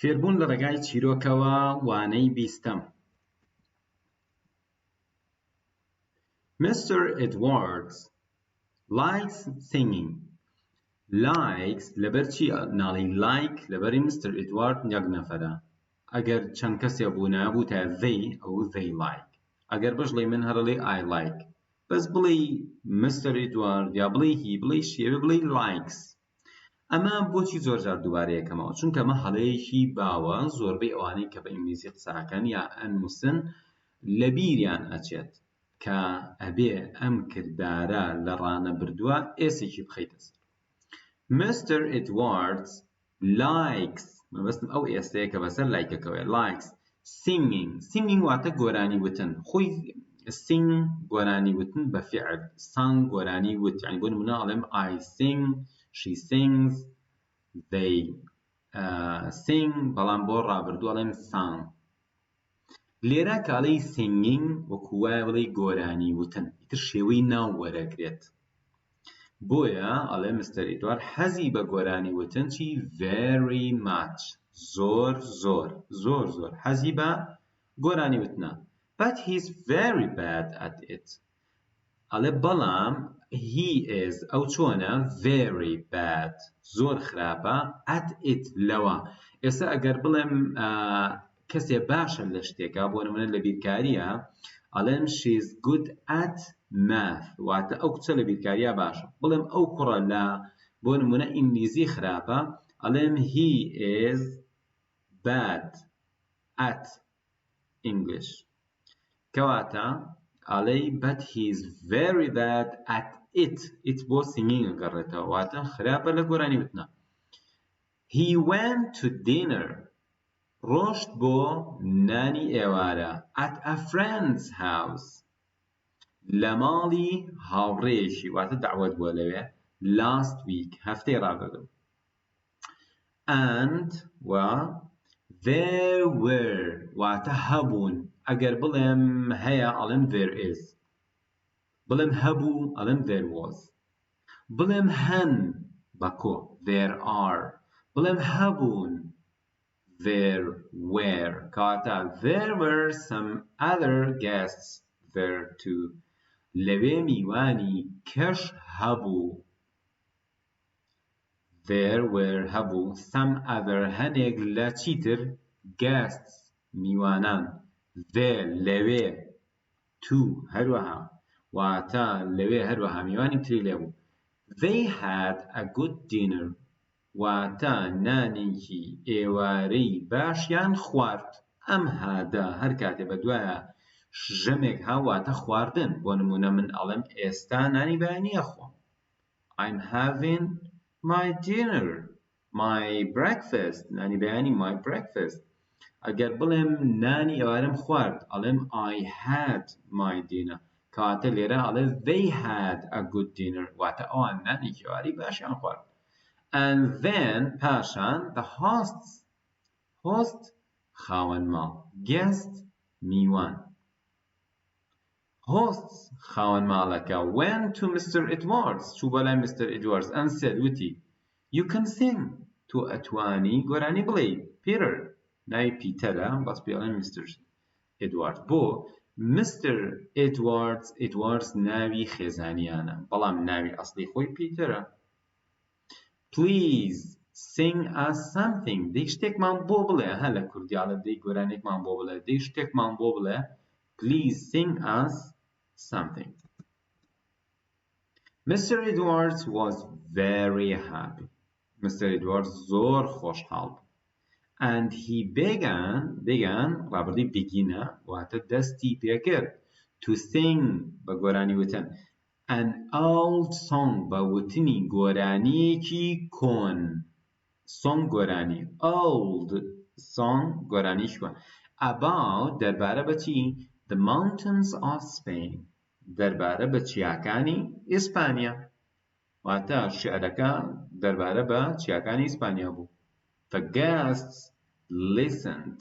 فێربوون لە ڕێگای چیرۆکەوە وانەی 20ەم. Mr. Edwards likes singing. Likes لەبەر چی ناڵی like لەبەری Mr. Edward یەک نەفەرە. ئەگەر چەند کەسێ بوو بووتە they ئەو they like. ئەگەر بەشڵی من هەرڵێ I like. بەس بڵێ Mr. Edward یا بڵێ هی بڵێ شێوە بڵێ likes. ئەمە بۆچی زۆر جار دووبارە یەکەمەوە چونکە ئەمە هەڵەیەکی باوە زۆربەی ئەوانەی کە بە ئینگلیزی قسەکەن یا ئەنووسن لە بیریان ئەچێت کە ئەبێ ئەم کردارە لە ڕانە بردووە ئێسێکی بخەیتە سەر. Mr. Edwards likes مەبەستم ئەو ئێستەیە کە بەسەر لایکەکەوێ likes singing. Singing واتە گۆرانی وتن. خۆی sing گۆرانی وتن بە فعل sang گۆرانی وت یعنی بۆ نمونە ئەڵێم I sing she sings they sing بەڵام بۆ ڕابردوو ئەڵێم sang. لێرە کاڵەی singing وەکو وایە بڵێ گۆرانی وتن ئیتر شێوەی ناو وەرەگرێت. بۆیە ئەڵێ Mr. Edward حەزی بە گۆرانی وتن چی very much زۆر زۆر زۆر زۆر حەزی بە گۆرانی وتنە. But he's very bad at it. ئەڵێ بەڵام he is ئەو چۆنە very bad زۆر خراپە at it لەوە. ئێستا ئەگەر بڵێم کەسێ باشە لە شتێکە بۆ نمونە لە بیرکاریە ئەڵێم she's good at math واتە ئەو کچە لە بیرکاریە باشە. بڵێم ئەو کوڕە لە بۆ نمونە ئینگلیزی خراپە ئەڵێم he is bad at English. کەواتە ئەڵێ but he's very bad at it. it بۆ singing گەڕێتەوە واتە خراپە لە گۆرانی وتنە. He went to dinner ڕۆشت بۆ نانی ئێوارە at a friend's house لە ماڵی هاوڕێیەکی واتە دعوەت بووە لەوێ last week هەفتەی ڕابردوو. and و there were واتە هەبوون. ئەگەر بڵێم هەیە ئەڵێم there is. بڵێم هەبوو ئەڵێم there was. بڵێم هەن بەکۆ there are. بڵێم هەبوون there were. کاتە there were some other guests there too. لەوێ میوانی کەش هەبوو. there were هەبوو some other هەنێک لە چیتر guests میوانان there لەوێ too هەروەها واتە لەوێ هەروەها میوانی تری لێبوو. they had a good dinner واتە نانێکی ئێوارەی باشیان خوارد. ئەم هادا هەر کاتێ بە دوایە ژەمێک هاواتە خواردن. بۆ نمونە من ئەڵێم ئێستا نانی بەیانیە خۆم I'm having my dinner my breakfast نانی بەیانی my breakfast. ئەگەر بڵێم نانی ئێوارەم خوارد ئەڵێم I had my dinner. کاتە لێرە ئەڵێ they had a good dinner واتە ئەوان نانێکی ئێواری باشیان خوارد. and then پاشان the host خاوەن ماڵ guest میوان. host خاوەن ماڵەکە went to Mr. Edwards چوو بەلای Mr. Edwards and said وتی you can sing تۆ ئەتوانی گۆرانی بڵێ Peter ناوی پیتەرە بەس پێڵێن Mr. Edwards بۆ Mr. Edwards ناوی خێزانیانە بەڵام ناوی ئەسڵی خۆی پیتەرە. please sing us something دەی شتێکمان بۆ بڵێ هە لە کوردیاڵە دەی گۆرانێکمان بۆ بڵێ دەی شتێکمان بۆ بڵێ please sing us something. Mr. Edwards was very happy. Mr. Edwards زۆر خۆشحاڵ بوو. and he began ڕابردی beginە واتە دەستی پێکرد to sing بە گۆرانی وتن an old song بە وتنی گۆرانیەکی کۆن. song گۆرانی old song گۆرانیش کۆن about دەربارە بەچی the mountains of Spain دەربارە بە چیاکانی ئیسپانیا واتە شعرەکە دەربارە بە چیاکانی ئیسپانیا بوو. the guests listened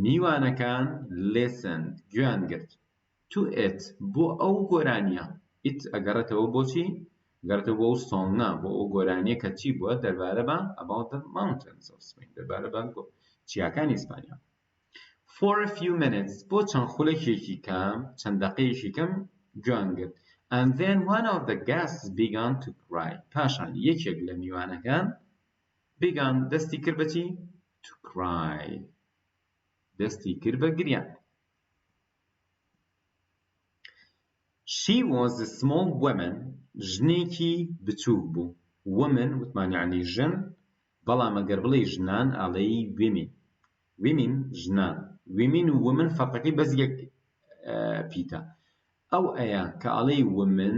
میوانەکان listened گوێیان گرت to it بۆ ئەو گۆرانیە it ئەگەڕێتەوە بۆچی گەرتە بۆ ئەو سۆنگە بۆ ئەو گۆرانیە کە چی بووە دەربارە بە about the mountains of Spain دەربارە بە چیاکانی ئیسپانیا. For a few minutes بۆ چەند خولەکێکی کەم چەند دەقەیەکی کەم گوێانگرت. And then one of the guests began to cry. پاشان یەکێک لە میوانەکان began دەستی کرد بە چی؟ To cry. دەستی کرد بە گریان. She was a small woman. ژنێکی بچووک بوو. Woman وتمان یعنی ژن، بەڵام ئەگەر بڵێ ژنان ئەڵێی women. Women ژنان. Women و women فەرقەکەی بەس یەک پیتە. ئەو ئەیە کە ئەڵێی women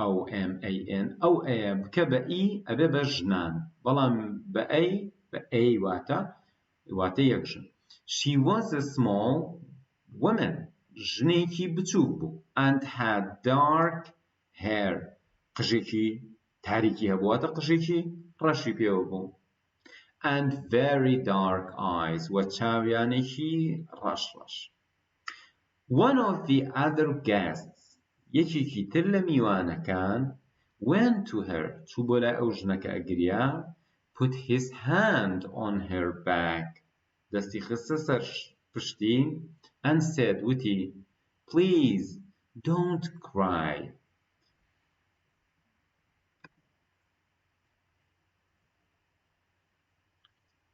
W-O-M-A-N ئەو ئەیە بکە بە ئی ئەبێ بە ژنان، بەڵام بە ئەی بە ئەی واتە یەک ژن. She was a small woman. ژنێکی بچووک بوو. And had dark hair. قژێکی تاریکی هەبوو، واتە قژێکی ڕەشی پێوە بوو. And very dark eyes. و چاویانێکی ڕەش. One of the other guests. یەکێکی تر لە میوانەکان went to her. چوو بۆ لای ئەو ژنەکە ئەگریا. Put his hand on her back. دەستی خستە سەر پشتی. And said وتی please don't cry.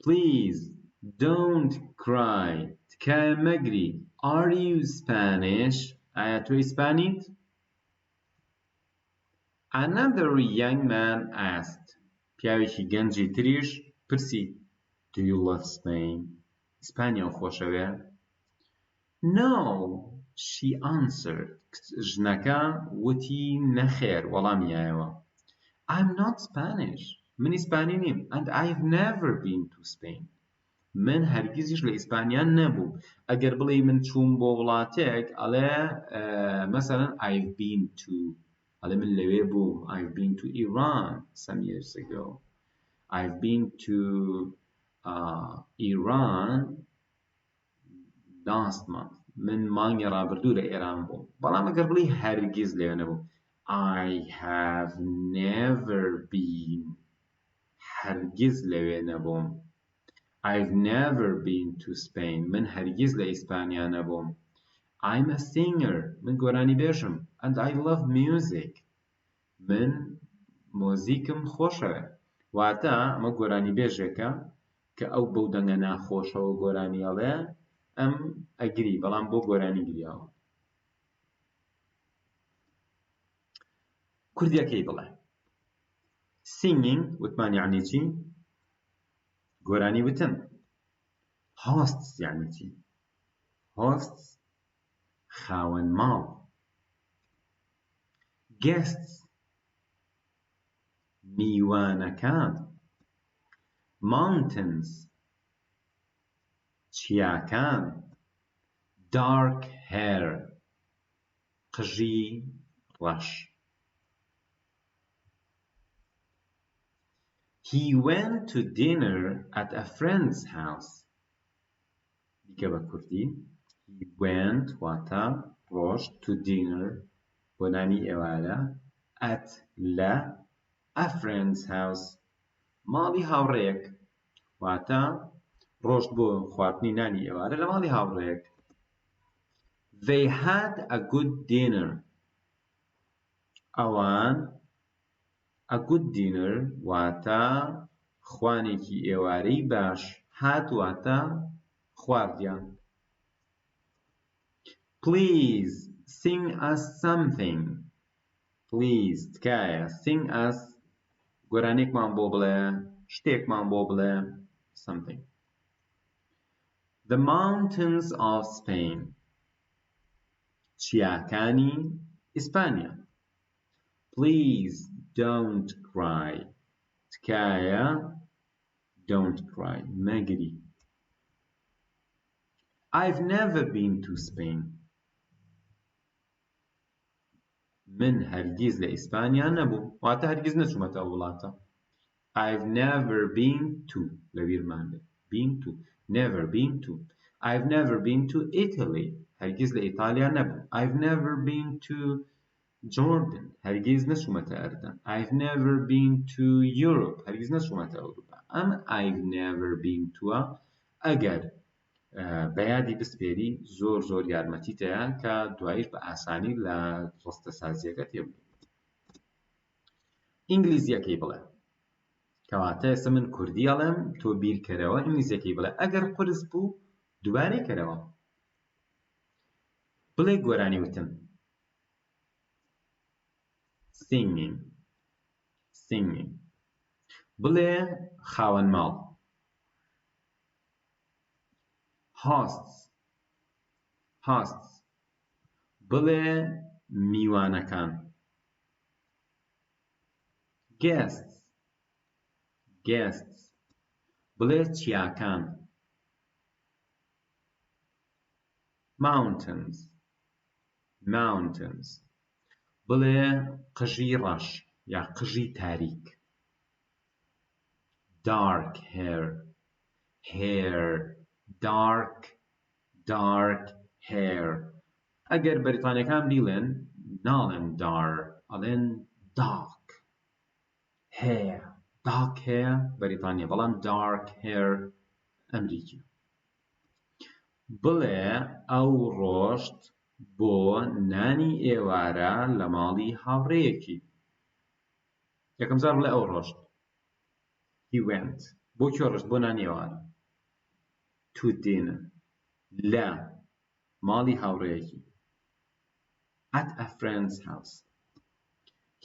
Please don't cry. تکایە مەگری. Are you Spanish? ئایا تۆ ئیسپانیت؟ Another young man asked. پیاوێکی گەنجی تریش پرسی Do you love Spain? ئیسپانیا خۆشەوێ؟ No, she answered. ژنەکە وتی نەخێر وەڵامیایەوە. I'm not Spanish. من ئیسپانی نیم. And I've never been to Spain. من هەرگیزیش لە ئیسپانیا نەبوو. ئەگەر بڵێ من چووم بۆ وڵاتێک ئەڵێ مثلا I've been to ئەڵێ من لەوێ بووم. I've been to Iran some years ago. I've been to Iran last month. من مانگی ڕابردوو لە ئێران بووم. بەڵام ئەگەر بڵێ هەرگیز لەوێ نەبووم I have never been. هەرگیز لەوێ نەبووم. I've never been to Spain. من هەرگیز لە ئیسپانیا نەبووم. I'm a singer. من گۆرانی بێژم. And I love music. من مۆزیکم خۆشەوە. واتە ئەمە گۆرانی بێژێکە کە ئەو بەو دەنگە ناخۆشەوە گۆرانی ئەڵێ ئەم ئەگری بەڵام بۆ گۆرانی گریاوە. کوردیەکەی بڵێ. Singing وتمان یعنی چی؟ گۆرانی وتن. Hosts یعنی چی؟ Hosts خاوەن ماڵ. Guests میوانەکان. Mountains چیاکان. Dark hair قژی ڕەش. He went to dinner at a friend's house. دیکە بە کوردی. He went واتە ڕۆژ to dinner بۆ نانی ئێوارە at لە a friend's house ماڵی هاوڕێیەک واتە ڕۆژ بۆ خواردنی نانی ئێوارە لە ماڵی هاوڕێیەک. They had a good dinner. ئەوان a good dinner واتە خوانێکی ئێوارەی باش. هات واتە خواردیان. Please sing us something. Please تکایە sing us گۆرانێکمان بۆ بڵێ شتێکمان بۆ بڵێ something. The mountains of Spain. چیاکانی ئیسپانیا. Please don't cry. تکایە don't cry. مەگری. I've never been to Spain. من هەرگیز لە ئیسپانیا نەبووم. واتە هەرگیز نەچوومەتە ئەو وڵاتە. I've never been to لەبیرمان بێت. Been to. Never been to. I've never been to Italy. هەرگیز لە ئیتالیا نەبووم. I've never been to Jordan هەرگیز نەچوومەتە ئەردن. I've never been to Europe هەرگیز نەچوومەتە ئەوروپا. ئەم I've never been to ئەگەر بەیادی بسپێری زۆر یارمەتیتەیە کە دواییش بە ئاسانی لە ڕستەسازیەکە تێبگەیت. ئینگلیزیەکەی بڵێ کەواتە ئێستا من کوردی ئەڵێم تۆ بیرکەرەوە ئینگلیزیەکەی بڵێ ئەگەر قورس بوو دووبارەی کەرەوە بڵێ گۆرانی وتن singing بڵێ خاوەن ماڵ hosts بڵێ میوانەکان guests بڵێ چیاکان mountains بڵێ قژی ڕەش یا قژی تاریک dark hair dark hair ئەگەر بەریتانیەکان بیڵێن ناڵێن ئەڵێن dark hair بەریتانیا بەڵام dark hair ئەمریکی. بڵێ ئەو ڕۆشت بۆ نانی ئێوارە لە ماڵی هاوڕێیەکی. یەکەم جار بڵێ ئەو ڕۆشت he went بۆ کێ ڕۆشت بۆ نانی ئێوارە to dinner لە ماڵی هاوڕێیەکی at a friend's house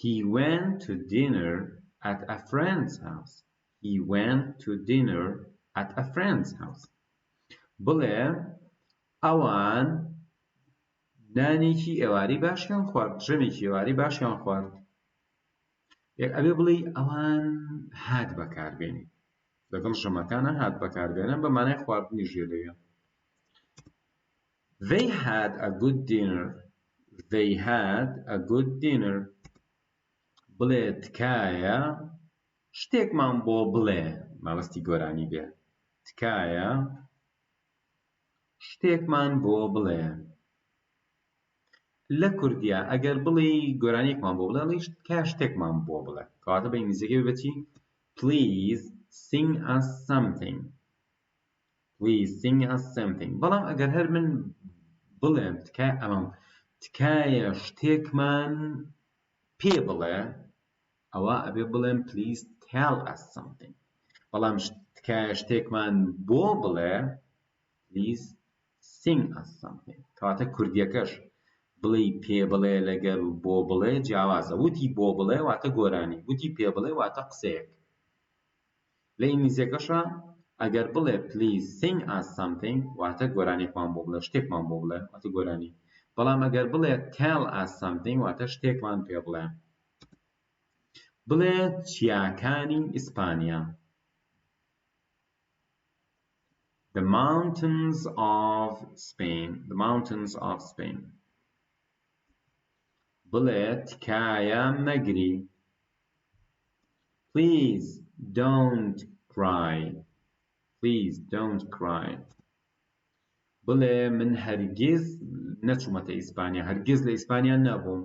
he went to dinner at a friend's house بڵێ ئەوان نانێکی ئێواری باشیان خوارد ژەمێکی ئێواری باشیان خوارد. ئەبێ بڵێ ئەوان هات بەکاربێنی لەگەڵ ژەمەکانە هات بەکاربێنن بە مانای خواردنی ژێلەوێ. They had a good dinner بڵێ تکایە شتێکمان بۆ بڵێ مەبەستی گۆرانی بێ تکایە شتێکمان بۆ بڵێ. لە کوردیە ئەگەر بڵێ گۆرانیەکمان بۆ بڵێ تکایە شتێکمان بۆ بڵێ کەواتە بە ئینگلیزیەکەی بێتی please sing us something بەڵام ئەگەر هەر من بڵێم تکایە شتێکمان پێ بڵێ ئەوە ئەبێ بڵێم please tell us something بەڵام تکایە شتێکمان بۆ بڵێ please sing us something کەواتە کوردیەکەش بڵێ پێ بڵێ لەگەڵ بۆ بڵێ جیاوازە. وتی بۆ بڵێ واتە گۆرانی وتی پێ بڵێ واتە قسەیەک. لە ئینگلیزیەکەشە ئەگەر بڵێ please sing us something واتە گۆرانێکمان بۆ بڵێ شتێکمان بۆ بڵێ واتە گۆرانی بەڵام ئەگەر بڵێ tell us something واتە شتێکمان پێ بڵێ. بڵێ چیاکانی ئیسپانیا the mountains of Spain بڵێ تکایە مەگری please don't cry بڵێ من هەرگیز نەچوومەتە ئیسپانیا هەرگیز لە ئیسپانیا نەبووم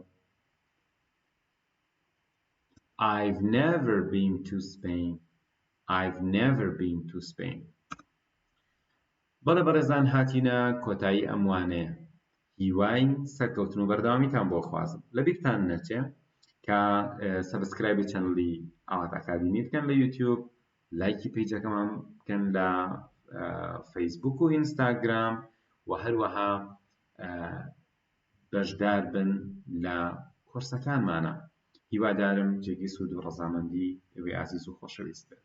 I've never been to Spain بەڵێ بەڕێزان هاتینە کۆتایی ئەم وانەیە. هیوای سەرکەوتن و بەردەوامیتان بۆ خوازم. لەبیرتان نەچێ کە سەبسکرایبی چەنەڵی ئاوات ئەکادیمی بکەن لە یوتیوب لایکی پیجەکەمان بکەن لە فەیسبوک و ئینستاگرام و هەروەها بەشدار بن لە کۆرسەکانمانە. هیوادارم جێگی سوود و ڕەزامەندی ئێوەی عەزیز و خۆشەویست بێت.